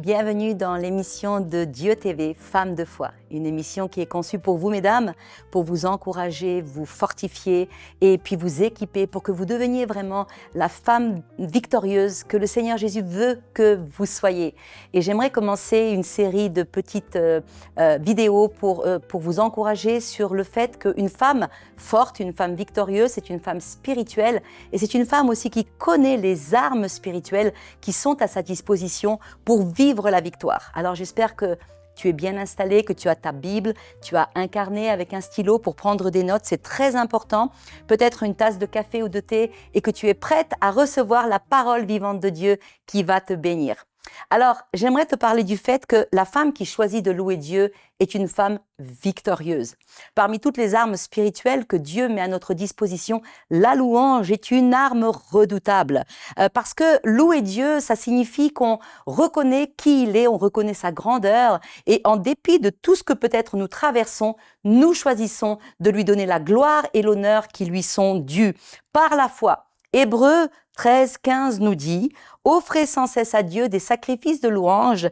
Bienvenue dans l'émission de Dieu TV, Femmes de foi. Une émission qui est conçue pour vous, mesdames, pour vous encourager, vous fortifier et puis vous équiper pour que vous deveniez vraiment la femme victorieuse que le Seigneur Jésus veut que vous soyez. Et j'aimerais commencer une série de petites vidéos pour vous encourager sur le fait qu'une femme forte, une femme victorieuse, c'est une femme spirituelle et c'est une femme aussi qui connaît les armes spirituelles qui sont à sa disposition pour vivre la victoire. Alors j'espère que tu es bien installé, que tu as ta Bible, tu as un carnet avec un stylo pour prendre des notes, c'est très important. Peut-être une tasse de café ou de thé et que tu es prête à recevoir la parole vivante de Dieu qui va te bénir. Alors, j'aimerais te parler du fait que la femme qui choisit de louer Dieu est une femme victorieuse. Parmi toutes les armes spirituelles que Dieu met à notre disposition, la louange est une arme redoutable. Parce que louer Dieu, ça signifie qu'on reconnaît qui il est, on reconnaît sa grandeur et en dépit de tout ce que peut-être nous traversons, nous choisissons de lui donner la gloire et l'honneur qui lui sont dus par la foi. Hébreux 13:15 nous dit « Offrez sans cesse à Dieu des sacrifices de louange,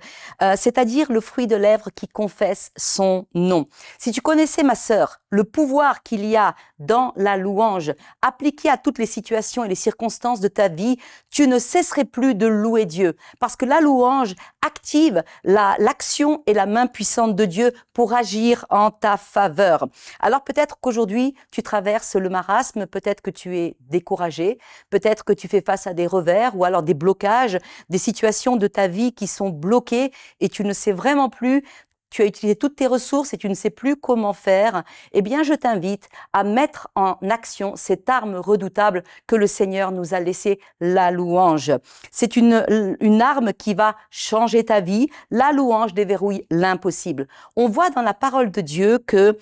c'est-à-dire le fruit de lèvres qui confesse son nom. » Si tu connaissais, ma sœur, le pouvoir qu'il y a dans la louange, appliqué à toutes les situations et les circonstances de ta vie, tu ne cesserais plus de louer Dieu. Parce que la louange active l'action et la main puissante de Dieu pour agir en ta faveur. Alors peut-être qu'aujourd'hui, tu traverses le marasme, peut-être que tu es découragé, peut-être que tu fais face à des revers ou alors des blocages, des situations de ta vie qui sont bloquées et tu ne sais vraiment plus, tu as utilisé toutes tes ressources et tu ne sais plus comment faire, eh bien je t'invite à mettre en action cette arme redoutable que le Seigneur nous a laissée, la louange. C'est une arme qui va changer ta vie. La louange déverrouille l'impossible. On voit dans la parole de Dieu que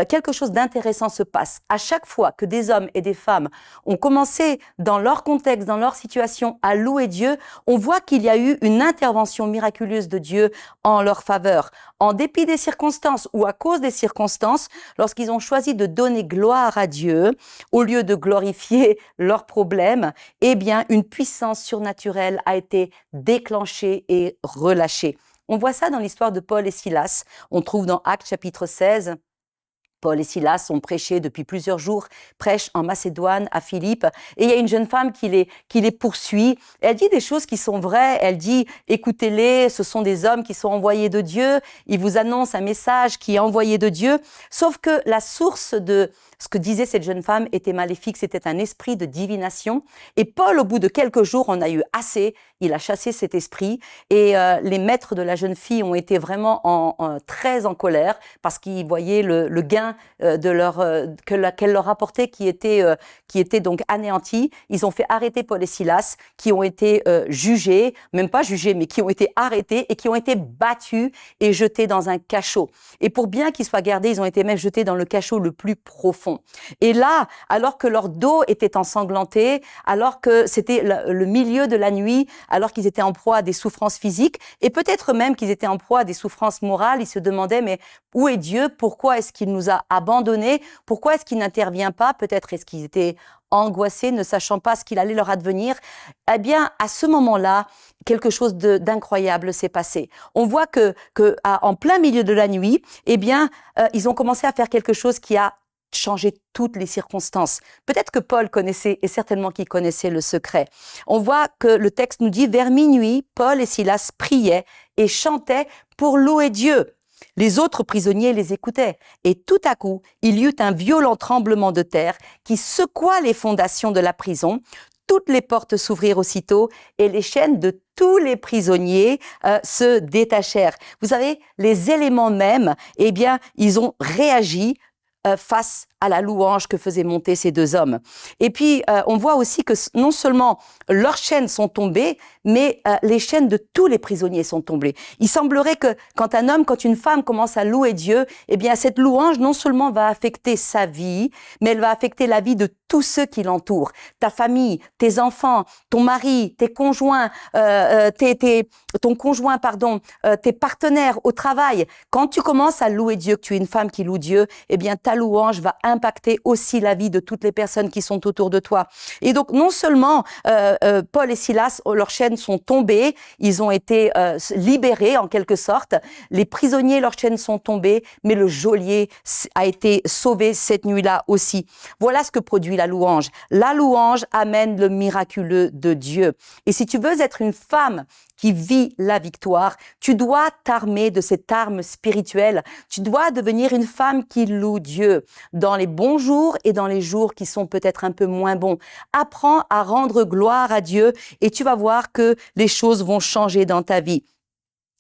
quelque chose d'intéressant se passe. À chaque fois que des hommes et des femmes ont commencé dans leur contexte, dans leur situation à louer Dieu, on voit qu'il y a eu une intervention miraculeuse de Dieu en leur faveur. En dépit des circonstances ou à cause des circonstances, lorsqu'ils ont choisi de donner gloire à Dieu, au lieu de glorifier leurs problèmes, eh bien, une puissance surnaturelle a été déclenchée et relâchée. On voit ça dans l'histoire de Paul et Silas. On trouve dans Actes chapitre 16. Paul et Silas ont prêché depuis plusieurs jours, prêchent en Macédoine, à Philippe, et il y a une jeune femme qui les poursuit. Elle dit des choses qui sont vraies, elle dit « Écoutez-les, ce sont des hommes qui sont envoyés de Dieu, ils vous annoncent un message qui est envoyé de Dieu », sauf que la source de ce que disait cette jeune femme était maléfique, c'était un esprit de divination, et Paul, au bout de quelques jours, en a eu assez, il a chassé cet esprit, et les maîtres de la jeune fille ont été vraiment très en colère, parce qu'ils voyaient le gain qu'elle leur apportait qui était donc anéanti. Ils ont fait arrêter Paul et Silas qui ont été jugés, même pas jugés, mais qui ont été arrêtés et qui ont été battus et jetés dans un cachot. Et pour bien qu'ils soient gardés, ils ont été même jetés dans le cachot le plus profond. Et là, alors que leur dos était ensanglanté, alors que c'était le milieu de la nuit, alors qu'ils étaient en proie à des souffrances physiques et peut-être même qu'ils étaient en proie à des souffrances morales, ils se demandaient mais où est Dieu? Pourquoi est-ce qu'il nous a abandonnés? Pourquoi est-ce qu'il n'intervient pas? Peut-être est-ce qu'ils étaient angoissés, ne sachant pas ce qu'il allait leur advenir. Eh bien, à ce moment-là, quelque chose d'incroyable s'est passé. On voit en plein milieu de la nuit, eh bien, ils ont commencé à faire quelque chose qui a changé toutes les circonstances. Peut-être que Paul connaissait, et certainement qu'il connaissait le secret. On voit que le texte nous dit, vers minuit, Paul et Silas priaient et chantaient pour louer Dieu. Les autres prisonniers les écoutaient, et tout à coup, il y eut un violent tremblement de terre qui secoua les fondations de la prison. Toutes les portes s'ouvrirent aussitôt, et les chaînes de tous les prisonniers se détachèrent. Vous savez, les éléments mêmes, eh bien, ils ont réagi face à la louange que faisaient monter ces deux hommes. Et puis, on voit aussi que non seulement leurs chaînes sont tombées, mais les chaînes de tous les prisonniers sont tombées. Il semblerait que quand une femme commence à louer Dieu, eh bien, cette louange non seulement va affecter sa vie, mais elle va affecter la vie de tous ceux qui l'entourent. Ta famille, tes enfants, ton mari, tes conjoints, tes partenaires au travail. Quand tu commences à louer Dieu, que tu es une femme qui loue Dieu, eh bien, ta louange va impacter aussi la vie de toutes les personnes qui sont autour de toi. Et donc, non seulement Paul et Silas, leurs chaînes sont tombées, ils ont été libérés en quelque sorte, les prisonniers, leurs chaînes sont tombées, mais le geôlier a été sauvé cette nuit-là aussi. Voilà ce que produit la louange. La louange amène le miraculeux de Dieu. Et si tu veux être une femme qui vit la victoire, tu dois t'armer de cette arme spirituelle. Tu dois devenir une femme qui loue Dieu dans les bons jours et dans les jours qui sont peut-être un peu moins bons. Apprends à rendre gloire à Dieu et tu vas voir que les choses vont changer dans ta vie.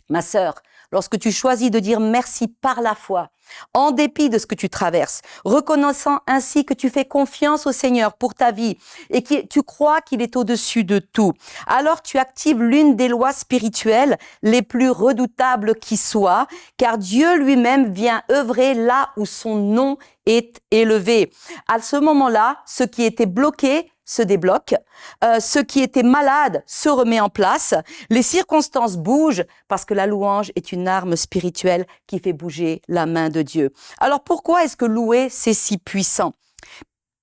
Ma sœur, lorsque tu choisis de dire merci par la foi, en dépit de ce que tu traverses, reconnaissant ainsi que tu fais confiance au Seigneur pour ta vie et que tu crois qu'il est au-dessus de tout, alors tu actives l'une des lois spirituelles les plus redoutables qui soient, car Dieu lui-même vient œuvrer là où son nom est élevé. À ce moment-là, ce qui était bloqué se débloque, ce qui était malade se remet en place, les circonstances bougent parce que la louange est une arme spirituelle qui fait bouger la main de Dieu. Alors pourquoi est-ce que louer c'est si puissant?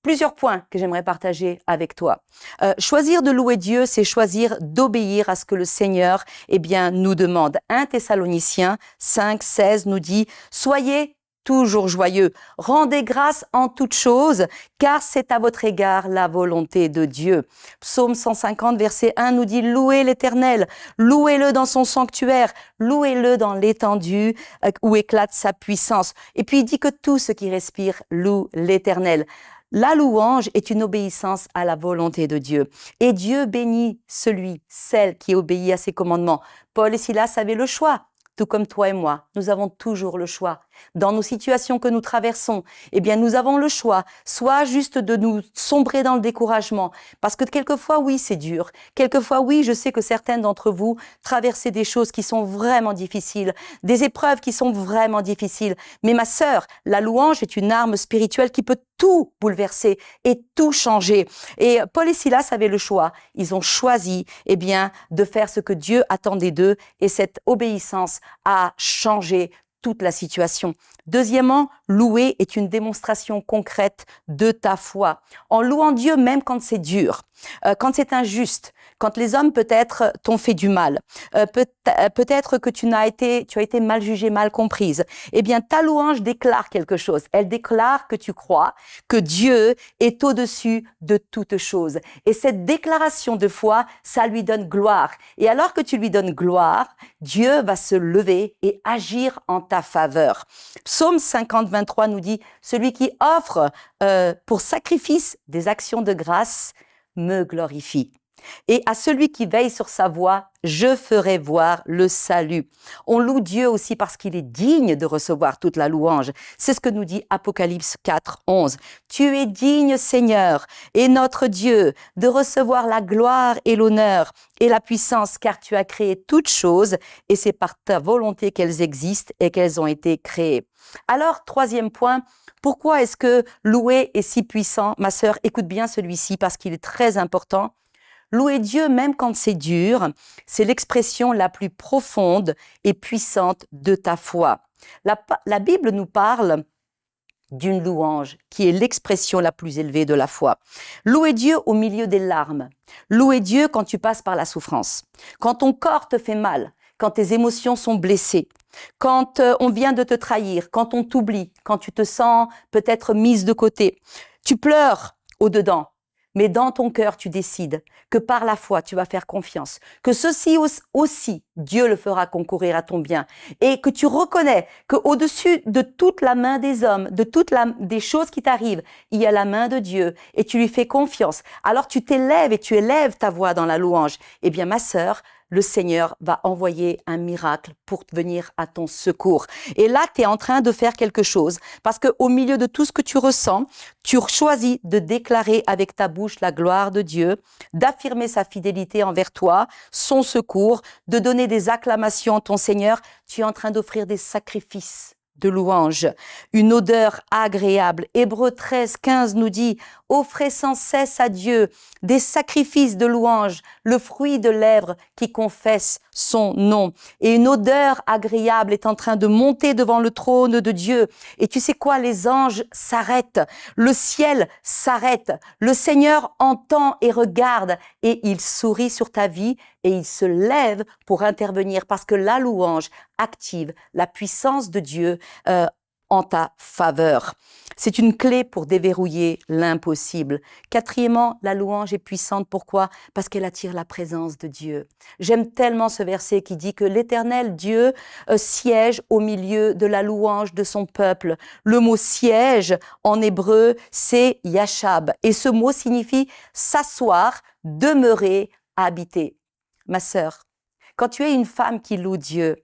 Plusieurs points que j'aimerais partager avec toi. Choisir de louer Dieu, c'est choisir d'obéir à ce que le Seigneur nous demande. 1 Thessaloniciens 5:16 nous dit « Soyez toujours joyeux, rendez grâce en toutes choses, car c'est à votre égard la volonté de Dieu. » Psaume 150, verset 1 nous dit « Louez l'Éternel, louez-le dans son sanctuaire, louez-le dans l'étendue où éclate sa puissance. » Et puis il dit que tout ce qui respire loue l'Éternel. La louange est une obéissance à la volonté de Dieu. Et Dieu bénit celle qui obéit à ses commandements. Paul et Silas avaient le choix. Tout comme toi et moi, nous avons toujours le choix. Dans nos situations que nous traversons, nous avons le choix, soit juste de nous sombrer dans le découragement, parce que quelquefois, oui, c'est dur. Quelquefois, oui, je sais que certaines d'entre vous traversez des choses qui sont vraiment difficiles, des épreuves qui sont vraiment difficiles. Mais ma sœur, la louange est une arme spirituelle qui peut tout bouleverser et tout changer. Et Paul et Silas avaient le choix. Ils ont choisi, de faire ce que Dieu attendait d'eux, et cette obéissance a changé toute la situation. Deuxièmement, louer est une démonstration concrète de ta foi. En louant Dieu même quand c'est dur, quand c'est injuste, quand les hommes peut-être t'ont fait du mal, peut-être que tu as été mal jugée, mal comprise, ta louange déclare quelque chose. Elle déclare que tu crois que Dieu est au-dessus de toutes choses. Et cette déclaration de foi, ça lui donne gloire. Et alors que tu lui donnes gloire, Dieu va se lever et agir en ta faveur. Psaume 50, 23 nous dit « Celui qui offre pour sacrifice des actions de grâce me glorifie. Et à celui qui veille sur sa voie, je ferai voir le salut. » On loue Dieu aussi parce qu'il est digne de recevoir toute la louange. C'est ce que nous dit Apocalypse 4, 11. « Tu es digne, Seigneur, et notre Dieu, de recevoir la gloire et l'honneur et la puissance, car tu as créé toutes choses, et c'est par ta volonté qu'elles existent et qu'elles ont été créées. » Alors, troisième point, pourquoi est-ce que louer est si puissant? Ma sœur, écoute bien celui-ci parce qu'il est très important. Louer Dieu même quand c'est dur, c'est l'expression la plus profonde et puissante de ta foi. La Bible nous parle d'une louange qui est l'expression la plus élevée de la foi. Louer Dieu au milieu des larmes. Louer Dieu quand tu passes par la souffrance. Quand ton corps te fait mal, quand tes émotions sont blessées, quand on vient de te trahir, quand on t'oublie, quand tu te sens peut-être mise de côté. Tu pleures au-dedans. Mais dans ton cœur, tu décides que par la foi, tu vas faire confiance, que ceci aussi, Dieu le fera concourir à ton bien, et que tu reconnais qu'au-dessus de toute la main des hommes, de des choses qui t'arrivent, il y a la main de Dieu, et tu lui fais confiance. Alors tu t'élèves et tu élèves ta voix dans la louange. Eh bien, ma sœur, le Seigneur va envoyer un miracle pour venir à ton secours. Et là, tu es en train de faire quelque chose, parce qu'au milieu de tout ce que tu ressens, tu choisis de déclarer avec ta bouche la gloire de Dieu, d'affirmer sa fidélité envers toi, son secours, de donner des acclamations à ton Seigneur. Tu es en train d'offrir des sacrifices de louange, une odeur agréable. Hébreux 13, 15 nous dit « offrez sans cesse à Dieu des sacrifices de louange, le fruit de lèvres qui confessent son nom. Et une odeur agréable est en train de monter devant le trône de Dieu. Et tu sais quoi? Les anges s'arrêtent, le ciel s'arrête, le Seigneur entend et regarde et il sourit sur ta vie et il se lève pour intervenir parce que la louange active la puissance de Dieu en ta faveur. C'est une clé pour déverrouiller l'impossible. Quatrièmement, la louange est puissante. Pourquoi? Parce qu'elle attire la présence de Dieu. J'aime tellement ce verset qui dit que l'Éternel Dieu siège au milieu de la louange de son peuple. Le mot siège en hébreu, c'est yashab. Et ce mot signifie s'asseoir, demeurer, habiter. Ma sœur, quand tu es une femme qui loue Dieu,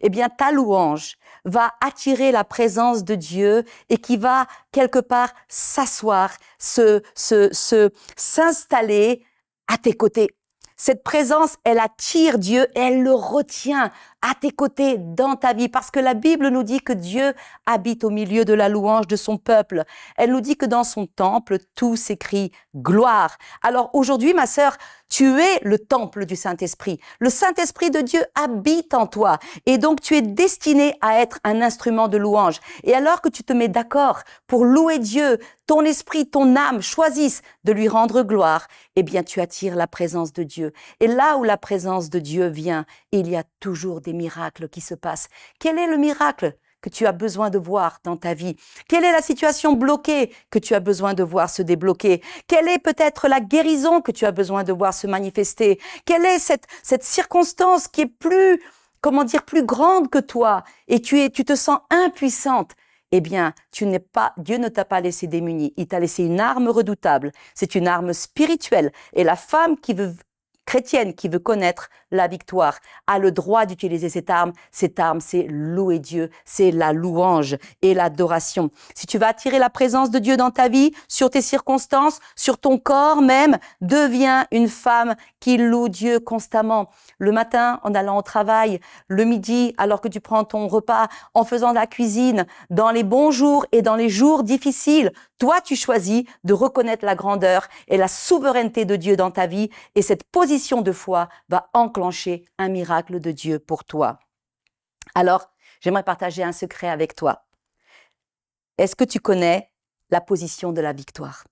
eh bien, ta louange va attirer la présence de Dieu et qui va quelque part s'asseoir, s'installer à tes côtés. Cette présence, elle attire Dieu et elle le retient à tes côtés dans ta vie parce que la Bible nous dit que Dieu habite au milieu de la louange de son peuple. Elle nous dit que dans son temple, tout s'écrit gloire. Alors aujourd'hui, ma sœur, tu es le temple du Saint-Esprit. Le Saint-Esprit de Dieu habite en toi et donc tu es destiné à être un instrument de louange. Et alors que tu te mets d'accord pour louer Dieu, ton esprit, ton âme choisissent de lui rendre gloire, eh bien tu attires la présence de Dieu. Et là où la présence de Dieu vient, il y a toujours des miracles qui se passent. Quel est le miracle que tu as besoin de voir dans ta vie? Quelle est la situation bloquée que tu as besoin de voir se débloquer? Quelle est peut-être la guérison que tu as besoin de voir se manifester? Quelle est cette circonstance qui est plus, plus grande que toi et tu te sens impuissante? Eh bien, Dieu ne t'a pas laissé démuni. Il t'a laissé une arme redoutable. C'est une arme spirituelle. Et la femme chrétienne qui veut connaître la victoire a le droit d'utiliser cette arme. Cette arme, c'est louer Dieu, c'est la louange et l'adoration. Si tu vas attirer la présence de Dieu dans ta vie, sur tes circonstances, sur ton corps même, deviens une femme qui loue Dieu constamment. Le matin, en allant au travail, le midi, alors que tu prends ton repas, en faisant de la cuisine, dans les bons jours et dans les jours difficiles, toi, tu choisis de reconnaître la grandeur et la souveraineté de Dieu dans ta vie et cette position de foi va enclencher un miracle de Dieu pour toi. Alors, j'aimerais partager un secret avec toi. Est-ce que tu connais la position de la victoire?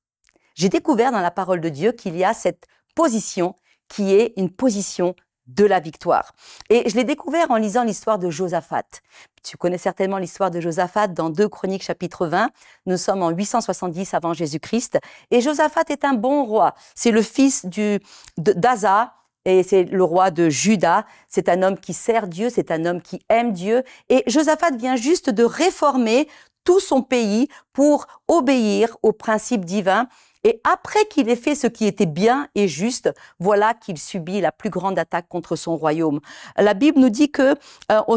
J'ai découvert dans la parole de Dieu qu'il y a cette position qui est une position de la victoire. Et je l'ai découvert en lisant l'histoire de Josaphat. Tu connais certainement l'histoire de Josaphat dans 2 Chroniques chapitre 20. Nous sommes en 870 avant Jésus-Christ. Et Josaphat est un bon roi. C'est le fils d'Asa et c'est le roi de Juda. C'est un homme qui sert Dieu, c'est un homme qui aime Dieu. Et Josaphat vient juste de réformer tout son pays pour obéir aux principes divins. Et après qu'il ait fait ce qui était bien et juste, voilà qu'il subit la plus grande attaque contre son royaume. La Bible nous dit que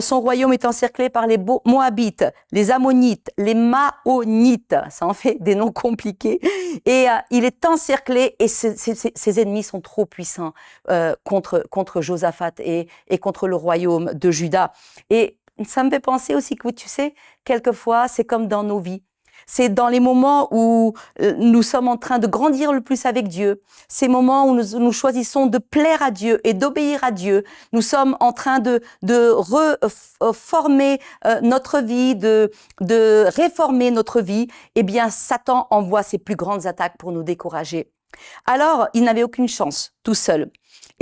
son royaume est encerclé par les Moabites, les Ammonites, les Maonites. Ça en fait des noms compliqués. Et il est encerclé et ses ennemis sont trop puissants contre Josaphat et contre le royaume de Juda. Et ça me fait penser aussi que, tu sais, quelquefois, c'est comme dans nos vies. C'est dans les moments où nous sommes en train de grandir le plus avec Dieu, ces moments où nous choisissons de plaire à Dieu et d'obéir à Dieu. Nous sommes en train de reformer notre vie, de réformer notre vie. Eh bien, Satan envoie ses plus grandes attaques pour nous décourager. Alors, il n'avait aucune chance, tout seul.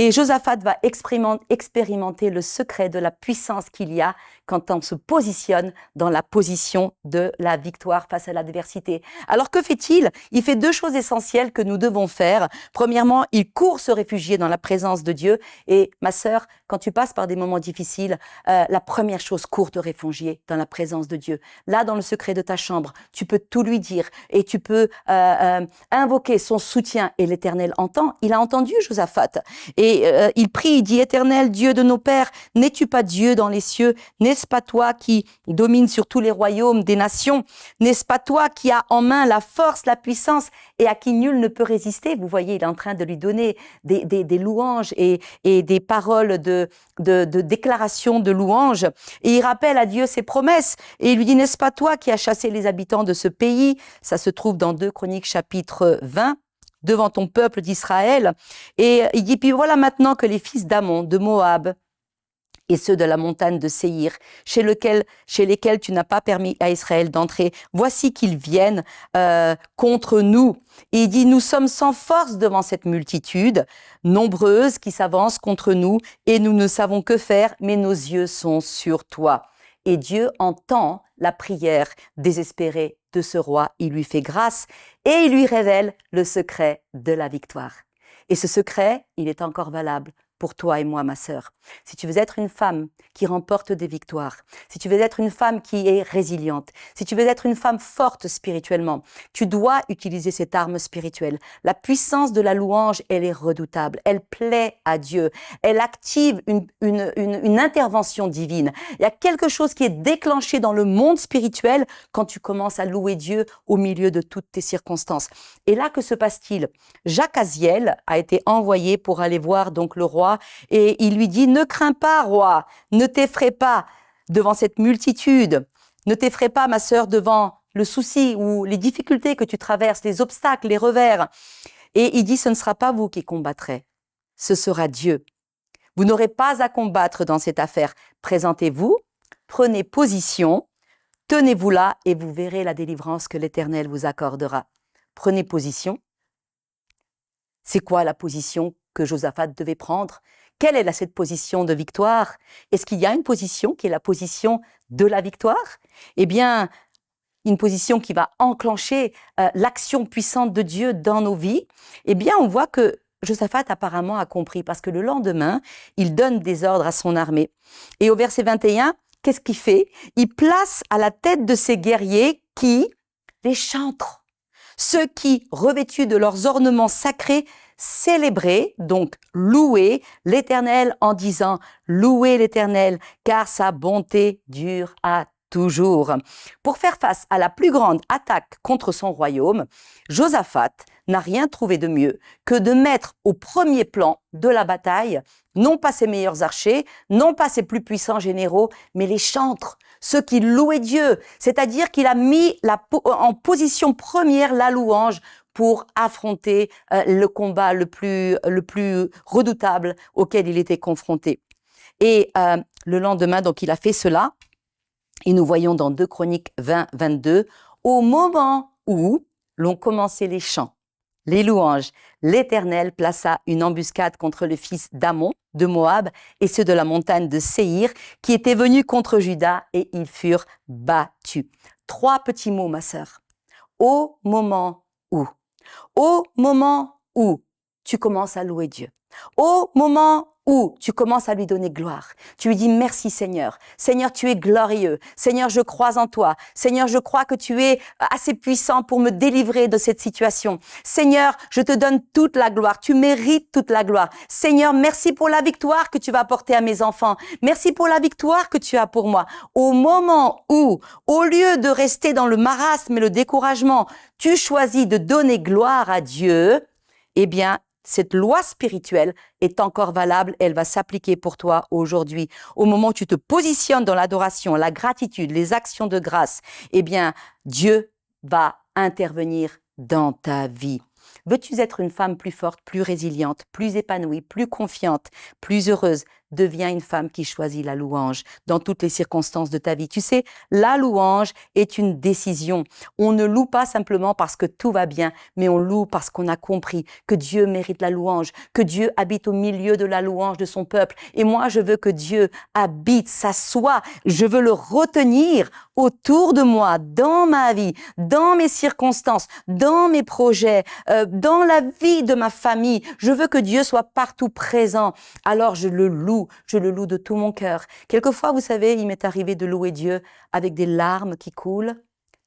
Et Josaphat va expérimenter le secret de la puissance qu'il y a quand on se positionne dans la position de la victoire face à l'adversité. Alors que fait-il? Il fait 2 choses essentielles que nous devons faire. Premièrement, il court se réfugier dans la présence de Dieu. Et ma sœur, quand tu passes par des moments difficiles, la première chose, cours te réfugier dans la présence de Dieu. Là, dans le secret de ta chambre, tu peux tout lui dire et tu peux invoquer son soutien et l'Éternel entend. Il a entendu Josaphat. Et il prie, il dit, Éternel, Dieu de nos pères, n'es-tu pas Dieu dans les cieux? N'est-ce pas toi qui domine sur tous les royaumes des nations? N'est-ce pas toi qui as en main la force, la puissance et à qui nul ne peut résister? Vous voyez, il est en train de lui donner des louanges et des paroles de déclaration de louanges. Et il rappelle à Dieu ses promesses. Et il lui dit, n'est-ce pas toi qui as chassé les habitants de ce pays? Ça se trouve dans 2 Chroniques chapitre 20, devant ton peuple d'Israël. Et il dit, puis voilà maintenant que les fils d'Ammon, de Moab, et ceux de la montagne de Séhir, chez lesquels tu n'as pas permis à Israël d'entrer, voici qu'ils viennent contre nous. Et il dit, nous sommes sans force devant cette multitude nombreuse qui s'avance contre nous, et nous ne savons que faire, mais nos yeux sont sur toi. Et Dieu entend la prière désespérée de ce roi, il lui fait grâce, et il lui révèle le secret de la victoire. Et ce secret, il est encore valable pour toi et moi, ma sœur. Si tu veux être une femme qui remporte des victoires, si tu veux être une femme qui est résiliente, si tu veux être une femme forte spirituellement, tu dois utiliser cette arme spirituelle. La puissance de la louange, elle est redoutable. Elle plaît à Dieu. Elle active une intervention divine. Il y a quelque chose qui est déclenché dans le monde spirituel quand tu commences à louer Dieu au milieu de toutes tes circonstances. Et là, que se passe-t-il? Jacaziel a été envoyé pour aller voir donc le roi et il lui dit, ne crains pas, roi, ne t'effraie pas devant cette multitude, ne t'effraie pas, ma sœur, devant le souci ou les difficultés que tu traverses, les obstacles, les revers. Et il dit, ce ne sera pas vous qui combattrez, ce sera Dieu. Vous n'aurez pas à combattre dans cette affaire. Présentez-vous, prenez position, tenez-vous là et vous verrez la délivrance que l'Éternel vous accordera. Prenez position. C'est quoi la position que Josaphat devait prendre? Quelle est cette position de victoire? Est-ce qu'il y a une position qui est la position de la victoire? Eh bien, une position qui va enclencher l'action puissante de Dieu dans nos vies. Eh bien, on voit que Josaphat apparemment a compris parce que le lendemain, il donne des ordres à son armée. Et au verset 21, qu'est-ce qu'il fait? Il place à la tête de ses guerriers les chantres. Ceux qui, revêtus de leurs ornements sacrés, célébraient, donc louaient l'Éternel en disant « Louez l'Éternel, car sa bonté dure à toujours ». Pour faire face à la plus grande attaque contre son royaume, Josaphat n'a rien trouvé de mieux que de mettre au premier plan de la bataille, non pas ses meilleurs archers, non pas ses plus puissants généraux, mais les chantres, ceux qui louaient Dieu, c'est-à-dire qu'il a mis en position première la louange pour affronter le combat le plus redoutable auquel il était confronté. Et le lendemain, donc, il a fait cela, et nous voyons dans 2 Chroniques 20, 22, au moment où l'on commençait les chants, les louanges, l'Éternel plaça une embuscade contre le fils d'Ammon, de Moab, et ceux de la montagne de Séhir, qui étaient venus contre Juda, et ils furent battus. 3 petits mots, ma sœur. Au moment où. Au moment où tu commences à louer Dieu. Au moment où tu commences à lui donner gloire. Tu lui dis merci Seigneur. Seigneur, tu es glorieux. Seigneur, je crois en toi. Seigneur, je crois que tu es assez puissant pour me délivrer de cette situation. Seigneur, je te donne toute la gloire. Tu mérites toute la gloire. Seigneur, merci pour la victoire que tu vas apporter à mes enfants. Merci pour la victoire que tu as pour moi. Au moment où, au lieu de rester dans le marasme et le découragement, tu choisis de donner gloire à Dieu, eh bien, cette loi spirituelle est encore valable, elle va s'appliquer pour toi aujourd'hui. Au moment où tu te positionnes dans l'adoration, la gratitude, les actions de grâce, eh bien, Dieu va intervenir dans ta vie. Veux-tu être une femme plus forte, plus résiliente, plus épanouie, plus confiante, plus heureuse? Deviens une femme qui choisit la louange dans toutes les circonstances de ta vie. Tu sais, la louange est une décision. On ne loue pas simplement parce que tout va bien, mais on loue parce qu'on a compris que Dieu mérite la louange, que Dieu habite au milieu de la louange de son peuple. Et moi, je veux que Dieu habite, s'assoie. Je veux le retenir autour de moi, dans ma vie, dans mes circonstances, dans mes projets, dans la vie de ma famille. Je veux que Dieu soit partout présent. Alors je le loue de tout mon cœur. Quelquefois, vous savez, il m'est arrivé de louer Dieu avec des larmes qui coulent,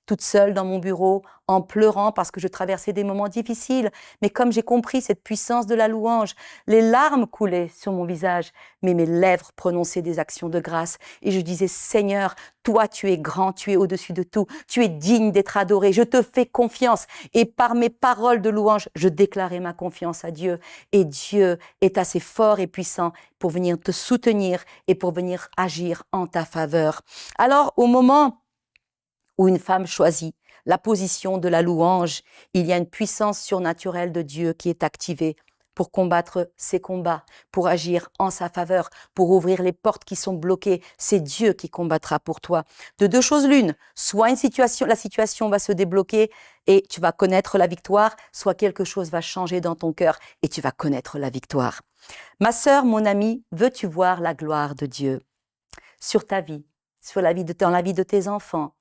toute seule dans mon bureau, en pleurant parce que je traversais des moments difficiles. Mais comme j'ai compris cette puissance de la louange, les larmes coulaient sur mon visage, mais mes lèvres prononçaient des actions de grâce. Et je disais, Seigneur, toi tu es grand, tu es au-dessus de tout, tu es digne d'être adoré, je te fais confiance. Et par mes paroles de louange, je déclarais ma confiance à Dieu. Et Dieu est assez fort et puissant pour venir te soutenir et pour venir agir en ta faveur. Alors, au moment où une femme choisit la position de la louange, il y a une puissance surnaturelle de Dieu qui est activée pour combattre ses combats, pour agir en sa faveur, pour ouvrir les portes qui sont bloquées. C'est Dieu qui combattra pour toi. De deux choses l'une, soit la situation va se débloquer et tu vas connaître la victoire, soit quelque chose va changer dans ton cœur et tu vas connaître la victoire. Ma sœur, mon amie, veux-tu voir la gloire de Dieu sur ta vie, dans la vie de tes enfants,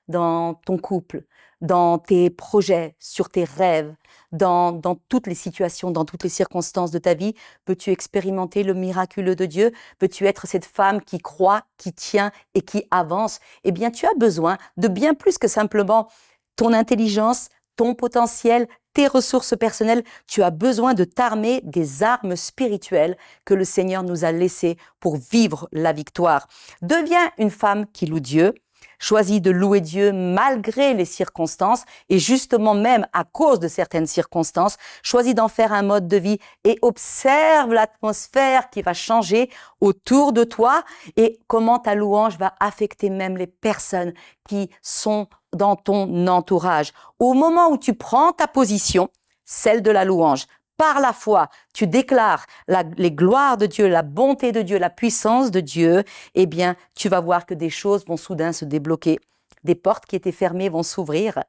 dans ton couple, dans tes projets, sur tes rêves, dans toutes les situations, dans toutes les circonstances de ta vie? Veux-tu expérimenter le miraculeux de Dieu? Veux-tu être cette femme qui croit, qui tient et qui avance? Eh bien, tu as besoin de bien plus que simplement ton intelligence, ton potentiel, tes ressources personnelles. Tu as besoin de t'armer des armes spirituelles que le Seigneur nous a laissées pour vivre la victoire. Deviens une femme qui loue Dieu. Choisis de louer Dieu malgré les circonstances et justement même à cause de certaines circonstances. Choisis d'en faire un mode de vie et observe l'atmosphère qui va changer autour de toi et comment ta louange va affecter même les personnes qui sont dans ton entourage. Au moment où tu prends ta position, celle de la louange, par la foi, tu déclares les gloires de Dieu, la bonté de Dieu, la puissance de Dieu, eh bien, tu vas voir que des choses vont soudain se débloquer. Des portes qui étaient fermées vont s'ouvrir.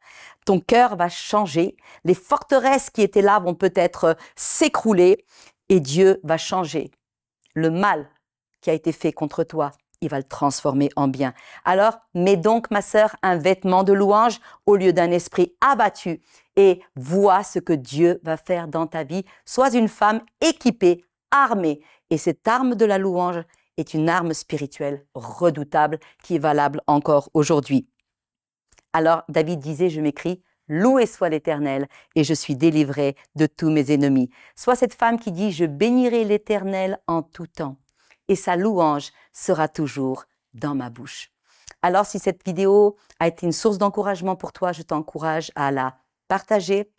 Ton cœur va changer. Les forteresses qui étaient là vont peut-être s'écrouler et Dieu va changer. Le mal qui a été fait contre toi, il va le transformer en bien. Alors, mets donc, ma sœur, un vêtement de louange au lieu d'un esprit abattu et vois ce que Dieu va faire dans ta vie. Sois une femme équipée, armée. Et cette arme de la louange est une arme spirituelle redoutable qui est valable encore aujourd'hui. Alors, David disait, je m'écris, loué soit l'Éternel et je suis délivré de tous mes ennemis. Sois cette femme qui dit, je bénirai l'Éternel en tout temps et sa louange sera toujours dans ma bouche. Alors, si cette vidéo a été une source d'encouragement pour toi, je t'encourage à la partager,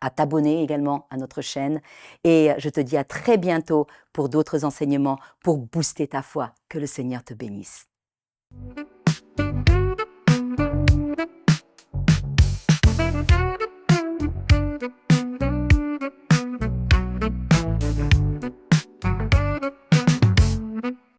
à t'abonner également à notre chaîne et je te dis à très bientôt pour d'autres enseignements pour booster ta foi. Que le Seigneur te bénisse.